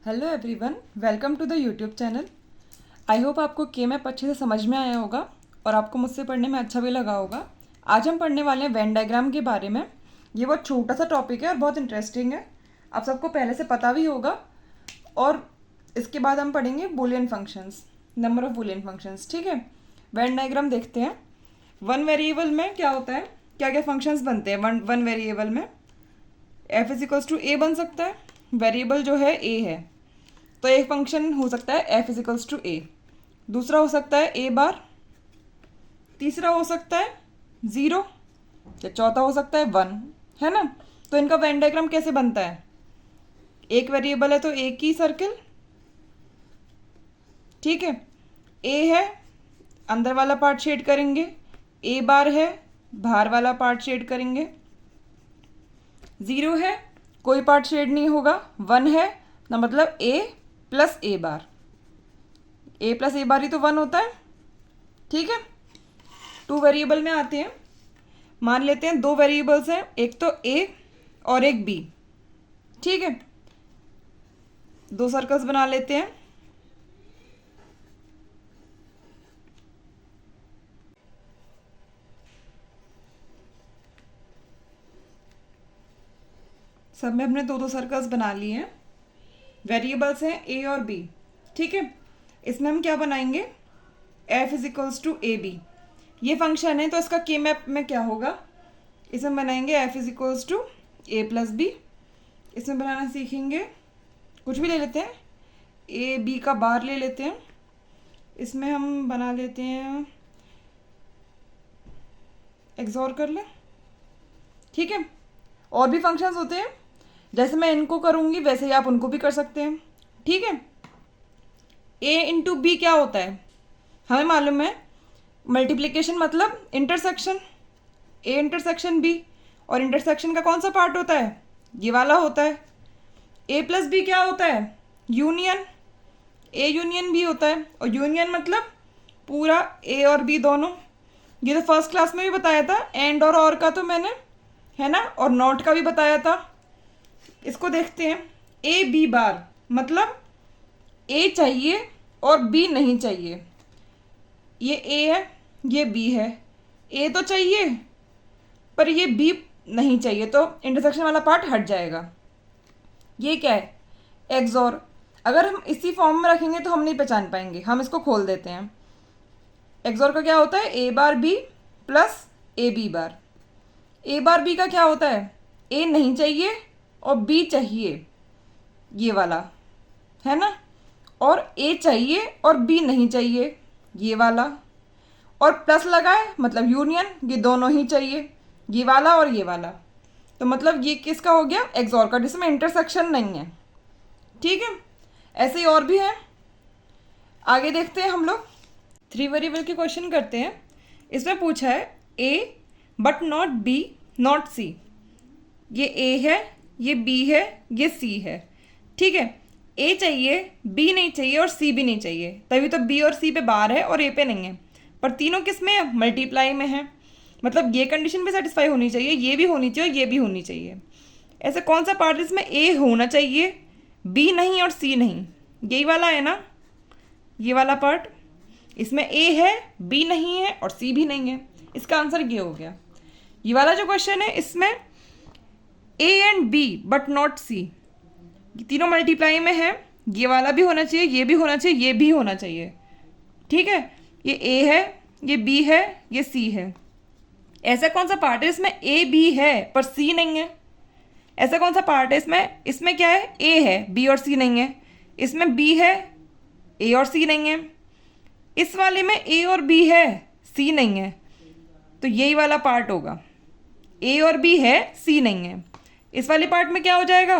Hello everyone, welcome to the YouTube channel. I hope आपको के map अच्छे से समझ में आया होगा और आपको मुझसे पढ़ने में अच्छा भी लगा होगा। आज हम पढ़ने वाले हैं वेन डायग्राम के बारे में। ये बहुत छोटा सा टॉपिक है और बहुत इंटरेस्टिंग है, आप सबको पहले से पता भी होगा। और इसके बाद हम पढ़ेंगे Boolean functions, number of Boolean functions. ठीक है, वेन डायग्राम देखते हैं। वन वेरिएबल में क्या होता है, क्या क्या फंक्शंस बनते हैं वन वेरिएबल में। एफ इज इक्वल्स टू ए बन सकता है, वेरिएबल जो है ए है, तो एक फंक्शन हो सकता है एफ इज इक्वल्स टू ए। दूसरा हो सकता है ए बार, तीसरा हो सकता है ज़ीरो, या चौथा हो सकता है वन, है ना। तो इनका वेन डायग्राम कैसे बनता है, एक वेरिएबल है तो एक ही सर्किल, ठीक है। ए है, अंदर वाला पार्ट शेड करेंगे, ए बार है, बाहर वाला पार्ट शेड करेंगे। ज़ीरो है, कोई पार्ट शेड नहीं होगा। वन है ना, मतलब ए प्लस ए बार, ए प्लस ए बार ही तो वन होता है, ठीक है। टू वेरिएबल में आते हैं। मान लेते हैं दो वेरिएबल्स हैं, एक तो ए और एक बी, ठीक है। दो सर्कल्स बना लेते हैं। सब में हमने दो दो सर्कल्स बना लिए हैं। वेरिएबल्स हैं ए और बी, ठीक है। इसमें हम क्या बनाएंगे, F is equals to A B. ये फंक्शन है तो इसका के मैप में क्या होगा, इसमें बनाएंगे F is equals to A plus B. इसमें बनाना सीखेंगे, कुछ भी ले लेते हैं, ए बी का बार ले लेते हैं। इसमें हम बना लेते हैं, एक्सॉर कर लें, ठीक है। और भी फंक्शंस होते हैं, जैसे मैं इनको करूँगी वैसे ही आप उनको भी कर सकते हैं, ठीक है। ए इंटू बी क्या होता है, हमें मालूम है, मल्टीप्लिकेशन मतलब इंटरसेक्शन, ए इंटरसेक्शन बी। और इंटरसेक्शन का कौन सा पार्ट होता है, ये वाला होता है। ए प्लस बी क्या होता है, यूनियन, ए यूनियन बी होता है। और यूनियन मतलब पूरा ए और बी दोनों। ये तो फर्स्ट क्लास में भी बताया था, एंड और का तो मैंने, है ना, और नॉट का भी बताया था। इसको देखते हैं, ए बी बार मतलब ए चाहिए और बी नहीं चाहिए। ये ए है, ये बी है, ए तो चाहिए पर ये बी नहीं चाहिए, तो इंटरसेक्शन वाला पार्ट हट जाएगा। ये क्या है, एक्सॉर। अगर हम इसी फॉर्म में रखेंगे तो हम नहीं पहचान पाएंगे, हम इसको खोल देते हैं। एक्सॉर का क्या होता है, A bar B plus A B bar. A bar B का क्या होता है, ए नहीं चाहिए और बी चाहिए, ये वाला, है ना। और ए चाहिए और बी नहीं चाहिए, ये वाला। और प्लस लगाए मतलब यूनियन, ये दोनों ही चाहिए, ये वाला और ये वाला। तो मतलब ये किसका हो गया, एक्सॉर का, जिसमें इंटरसेक्शन नहीं है, ठीक है। ऐसे ही और भी है, आगे देखते हैं हम लोग। थ्री वेरिएबल के क्वेश्चन करते हैं। इसमें पूछा है ए बट नॉट बी नॉट सी। ये ए है, ये बी है, ये सी है, ठीक है। ए चाहिए, बी नहीं चाहिए और सी भी नहीं चाहिए, तभी तो बी और सी पे बार है और ए पे नहीं है। पर तीनों किस में है, मल्टीप्लाई में है, मतलब ये कंडीशन भी सेटिस्फाई होनी चाहिए, ये भी होनी चाहिए और ये भी होनी चाहिए। ऐसे कौन सा पार्ट इसमें ए होना चाहिए, बी नहीं और सी नहीं, यही वाला है ना, ये वाला पार्ट। इसमें ए है, बी नहीं है और सी भी नहीं है, इसका आंसर ये हो गया। ये वाला जो क्वेश्चन है इसमें A and B but not C, तीनों मल्टीप्लाई में है, ये वाला भी होना चाहिए, ये भी होना चाहिए, ये भी होना चाहिए, ठीक है। ये ए है, ये बी है, ये सी है। ऐसा कौन सा पार्ट है इसमें ए बी है पर सी नहीं है, ऐसा कौन सा पार्ट है इसमें क्या है, ए है, बी और सी नहीं है। इसमें बी है, ए और सी नहीं है। इस वाले में ए और बी है, सी नहीं है, तो यही वाला पार्ट होगा, ए और बी है, सी नहीं है। इस वाले पार्ट में क्या हो जाएगा,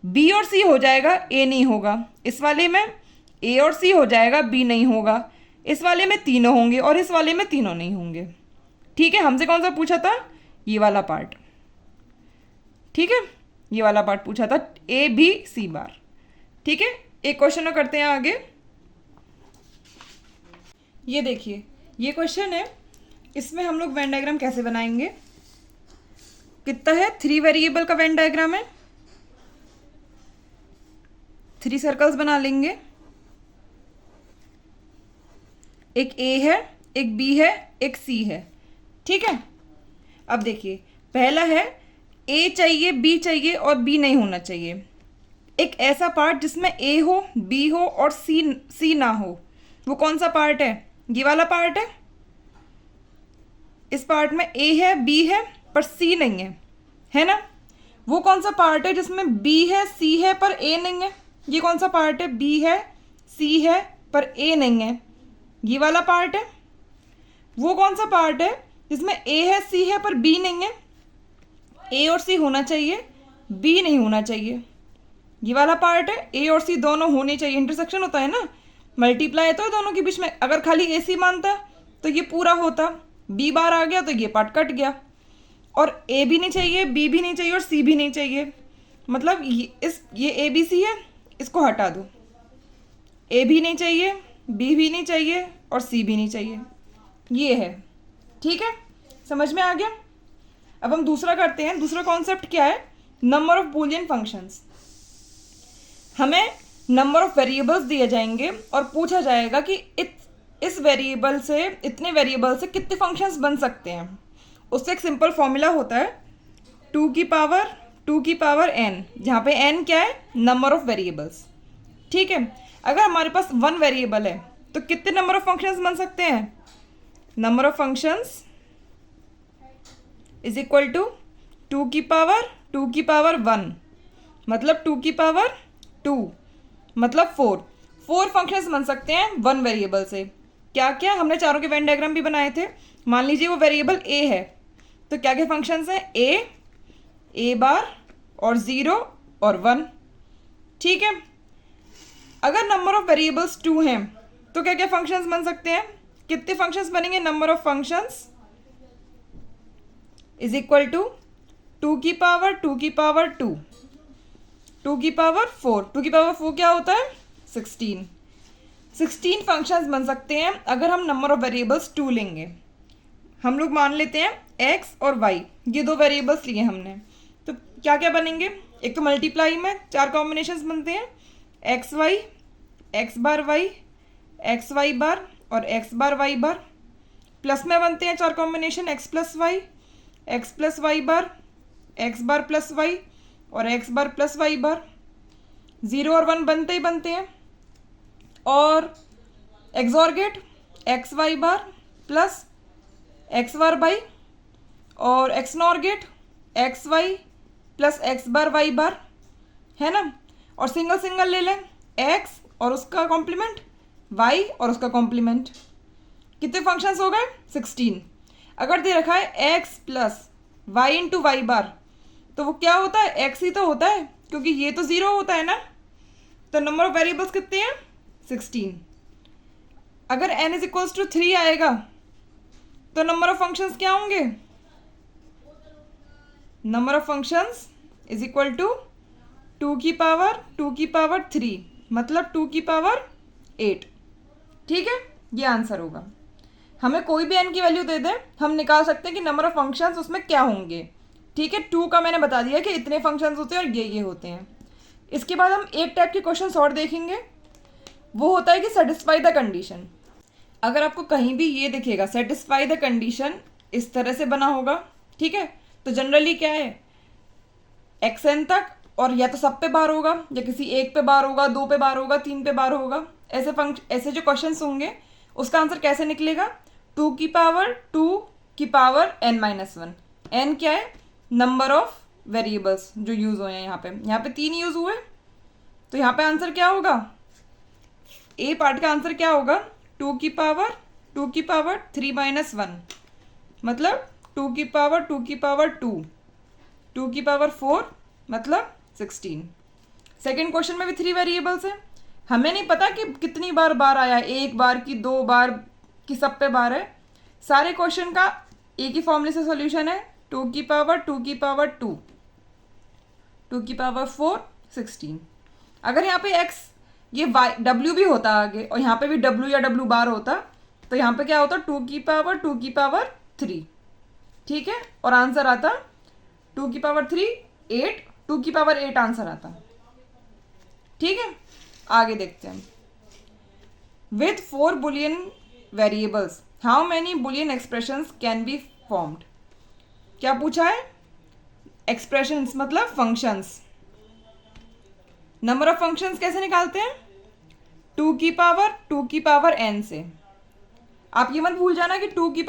बी और सी हो जाएगा, ए नहीं होगा। इस वाले में ए और सी हो जाएगा, बी नहीं होगा। इस वाले में तीनों होंगे और इस वाले में तीनों नहीं होंगे, ठीक है। हमसे कौन सा पूछा था, ये वाला पार्ट, ठीक है, ये वाला पार्ट पूछा था, ए बी सी बार, ठीक है। एक क्वेश्चन और करते हैं आगे। ये देखिए, ये क्वेश्चन है, इसमें हम लोग वेन डायग्राम कैसे बनाएंगे। कितना है, थ्री वेरिएबल का वेन डायग्राम है। 3 सर्कल्स बना लेंगे। एक ए है, एक बी है, एक सी है, ठीक है। अब देखिए, पहला है ए चाहिए, बी चाहिए और बी नहीं होना चाहिए। एक ऐसा पार्ट जिसमें ए हो, बी हो और सी ना हो, वो कौन सा पार्ट है? ये वाला पार्ट है। इस पार्ट में ए है, बी है पर सी नहीं है ना। वो कौन सा पार्ट है जिसमें बी है, सी है पर ए नहीं है? ये कौन सा पार्ट है? बी है, सी है पर ए नहीं है, ये वाला पार्ट है। वो कौन सा पार्ट है जिसमें ए है, सी है पर बी नहीं है? ए और सी होना चाहिए, बी नहीं होना चाहिए, ये वाला पार्ट है। ए और सी दोनों होने चाहिए, इंटरसेक्शन होता है ना, मल्टीप्लाई तो है दोनों के बीच में। अगर खाली ए सी मानता तो ये पूरा होता, बी बार आ गया तो ये पार्ट कट गया। और ए भी नहीं चाहिए, बी भी नहीं चाहिए और सी भी नहीं चाहिए, मतलब ये ए बी सी है, इसको हटा दो। ए भी नहीं चाहिए, बी भी नहीं चाहिए और सी भी नहीं चाहिए, ये है, ठीक है। समझ में आ गया? अब हम दूसरा करते हैं। दूसरा कॉन्सेप्ट क्या है? Number of Boolean functions. हमें नंबर ऑफ वेरिएबल्स दिए जाएंगे और पूछा जाएगा कि इस वेरिएबल से, इतने वेरिएबल से कितने फंक्शंस बन सकते हैं। उससे एक सिंपल फॉर्मूला होता है 2 की पावर n, जहाँ पे n क्या है? नंबर ऑफ वेरिएबल्स, ठीक है। अगर हमारे पास 1 वेरिएबल है तो कितने नंबर ऑफ फंक्शंस बन सकते हैं? Number of functions is equal to 2 की पावर 1, मतलब 2 की पावर 2, मतलब 4 फंक्शंस बन सकते हैं 1 वेरिएबल से। क्या क्या? हमने चारों के वेन डायग्राम भी बनाए थे। मान लीजिए वो वेरिएबल ए है, तो क्या क्या फंक्शंस हैं? ए बार और 0 और 1, ठीक है। अगर नंबर ऑफ वेरिएबल्स 2 हैं तो क्या क्या फंक्शंस बन सकते हैं? कितने फंक्शंस बनेंगे? Number of functions is equal to 2 की पावर 2 की पावर 2, 2 की पावर 4, 2 की पावर 4 क्या होता है? 16 फंक्शंस बन सकते हैं अगर हम नंबर ऑफ वेरिएबल्स 2 लेंगे। हम लोग मान लेते हैं x और y, ये 2 वेरिएबल्स लिए हमने, तो क्या क्या बनेंगे? एक तो मल्टीप्लाई में 4 कॉम्बिनेशंस बनते हैं, X Y, X bar Y, X Y bar और X bar Y bar. Plus में बनते हैं 4 combination, X plus Y bar, X bar plus Y और X bar plus Y bar. 0 और 1 बनते ही बनते हैं। और XOR gate X Y bar plus X bar Y और X NOR gate X Y plus X bar Y bar, है ना। और सिंगल सिंगल ले लें, एक्स और उसका कॉम्प्लीमेंट, वाई और उसका कॉम्प्लीमेंट। कितने फंक्शंस हो गए? 16। अगर दे रखा है X plus Y into Y bar, तो वो क्या होता है? एक्स ही तो होता है, क्योंकि ये तो 0 होता है ना। तो नंबर ऑफ वेरिएबल्स कितने हैं? 16। अगर n इज इक्वल्स टू 3 आएगा तो नंबर ऑफ फंक्शंस क्या होंगे? Number of functions is equal to 2 की पावर 3, मतलब 2 की पावर 8, ठीक है। ये आंसर होगा। हमें कोई भी n की वैल्यू दे दे, हम निकाल सकते हैं कि नंबर ऑफ फंक्शंस उसमें क्या होंगे, ठीक है। 2 का मैंने बता दिया कि इतने फंक्शंस होते हैं और ये होते हैं। इसके बाद हम एक टाइप के क्वेश्चन और देखेंगे, वो होता है कि सेटिस्फाई द कंडीशन। अगर आपको कहीं भी ये दिखेगा सेटिस्फाई द कंडीशन, इस तरह से बना होगा, ठीक है, तो जनरली क्या है? xn तक, और या तो सब पे बार होगा या किसी एक पे बार होगा, 2 पे बार होगा, 3 पे बार होगा। ऐसे जो क्वेश्चंस होंगे उसका आंसर कैसे निकलेगा? 2 की पावर n-1। n क्या है? नंबर ऑफ वेरिएबल्स जो यूज हुए हैं यहाँ पे 3 यूज हुए, तो यहाँ पे आंसर क्या होगा? ए पार्ट का आंसर क्या होगा? 2 की पावर 3-1, मतलब 2 की पावर 2, 2 की पावर 4, मतलब 16। सेकेंड क्वेश्चन में भी 3 वेरिएबल्स हैं, हमें नहीं पता कि कितनी बार आया, 1 बार की 2 बार की, सब पे बार है। सारे क्वेश्चन का एक ही फॉर्मूले से सॉल्यूशन है, 2 की पावर 2, 2 की पावर 4, 16। अगर यहाँ पे x, ये w भी होता आगे और यहाँ पे भी w या w बार होता, तो यहाँ पे क्या होता? 2 की पावर 3, ठीक है। और आंसर आता 2 की पावर 3, 8, 2 की पावर 8 आंसर आता, ठीक है। आगे देखते हैं। With 4 Boolean variables how many Boolean expressions can be formed. क्या पूछा है? एक्सप्रेशंस मतलब फंक्शंस। नंबर ऑफ फंक्शंस कैसे निकालते हैं? 2 की पावर n से। आप ये मत भूल जाना कि 2 की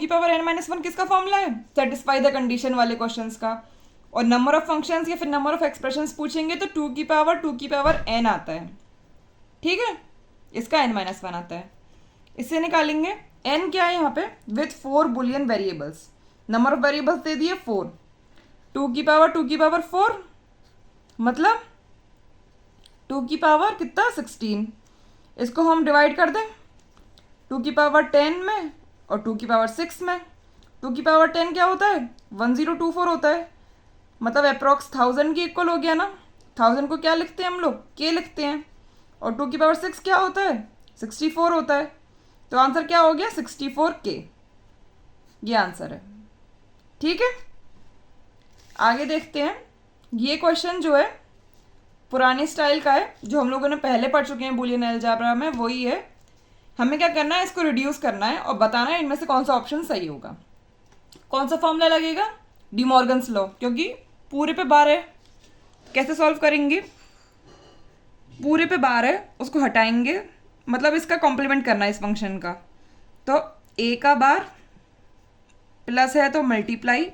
पावर n माइनस 1 किसका फॉर्मूला है? सेटिस्फाई द कंडीशन वाले क्वेश्चंस का। और नंबर ऑफ फंक्शंस या फिर नंबर ऑफ एक्सप्रेशंस पूछेंगे तो 2 की पावर n आता है, ठीक है, इसका n माइनस 1 आता है। इससे निकालेंगे n क्या है यहाँ पे? With 4 Boolean variables. Number of variables दे दिए 4। 2 की पावर 4 मतलब 2 की पावर कितना? 16। इसको हम डिवाइड कर दें 2 की पावर 10 में और 2 की पावर 6 में। 2 की पावर 10 क्या होता है? 1024 होता है, मतलब अप्रॉक्स 1000 के इक्वल हो गया ना। 1000 को क्या लिखते हैं हम लोग? के लिखते हैं। और 2 की पावर 6 क्या होता है? 64 होता है। तो आंसर क्या हो गया? 64K। ये आंसर है, ठीक है। आगे देखते हैं। ये क्वेश्चन जो है पुराने स्टाइल का है, जो हम लोगों ने पहले पढ़ चुके हैं बुलियन अलजेब्रा में, वही है। हमें क्या करना है? इसको रिड्यूस करना है और बताना है इनमें से कौन सा ऑप्शन सही होगा। कौन सा फॉर्मूला लगेगा? डी मॉर्गन्स लॉ, क्योंकि पूरे पे बार है। कैसे सॉल्व करेंगे? पूरे पे बार है, उसको हटाएंगे, मतलब इसका कॉम्प्लीमेंट करना है इस फंक्शन का। तो a का बार प्लस है तो मल्टीप्लाई,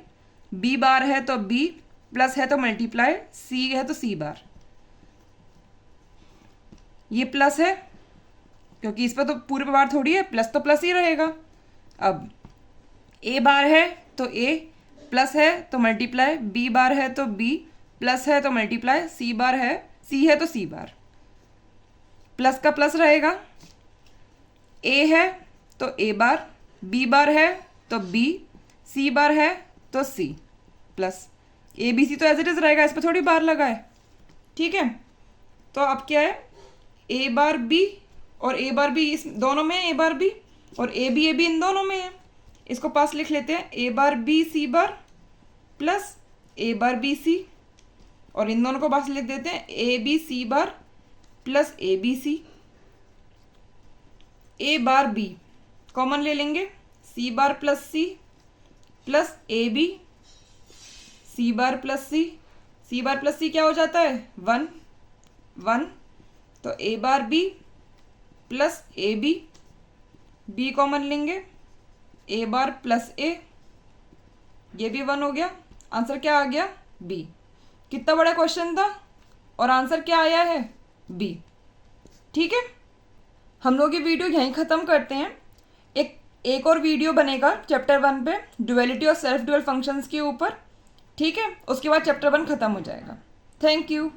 b बार है तो b प्लस है तो मल्टीप्लाई, c है तो c बार। ये प्लस है क्योंकि इस पर तो पूरे पे बार थोड़ी है, प्लस तो प्लस ही रहेगा। अब a बार है तो a प्लस है तो मल्टीप्लाई, b बार है तो b प्लस है तो मल्टीप्लाई, c बार है c है तो c बार। प्लस का प्लस रहेगा। a है तो a बार, b बार है तो b, c बार है तो c plus a b c तो एज इट इज रहेगा, इस पर थोड़ी बार लगा है, ठीक है। तो अब क्या है? a बार b और a बार b इस दोनों में है, a बार b और a b इन दोनों में है। इसको पास लिख लेते हैं, a bar b c bar plus a bar b c, और इन दोनों को पास लिख देते हैं a b c bar plus a b c। a bar b common ले लेंगे, c bar plus c plus a b, c bar plus c क्या हो जाता है? 1 1। तो a bar b plus A B common लेंगे, a बार प्लस a, ये भी 1 हो गया। आंसर क्या आ गया? b। कितना बड़ा क्वेश्चन था और आंसर क्या आया है? b, ठीक है। हम लोग ये वीडियो यहीं ख़त्म करते हैं। एक और वीडियो बनेगा चैप्टर 1 पे, ड्युअलिटी और सेल्फ ड्यूअल फंक्शंस के ऊपर, ठीक है। उसके बाद चैप्टर 1 ख़त्म हो जाएगा। Thank you.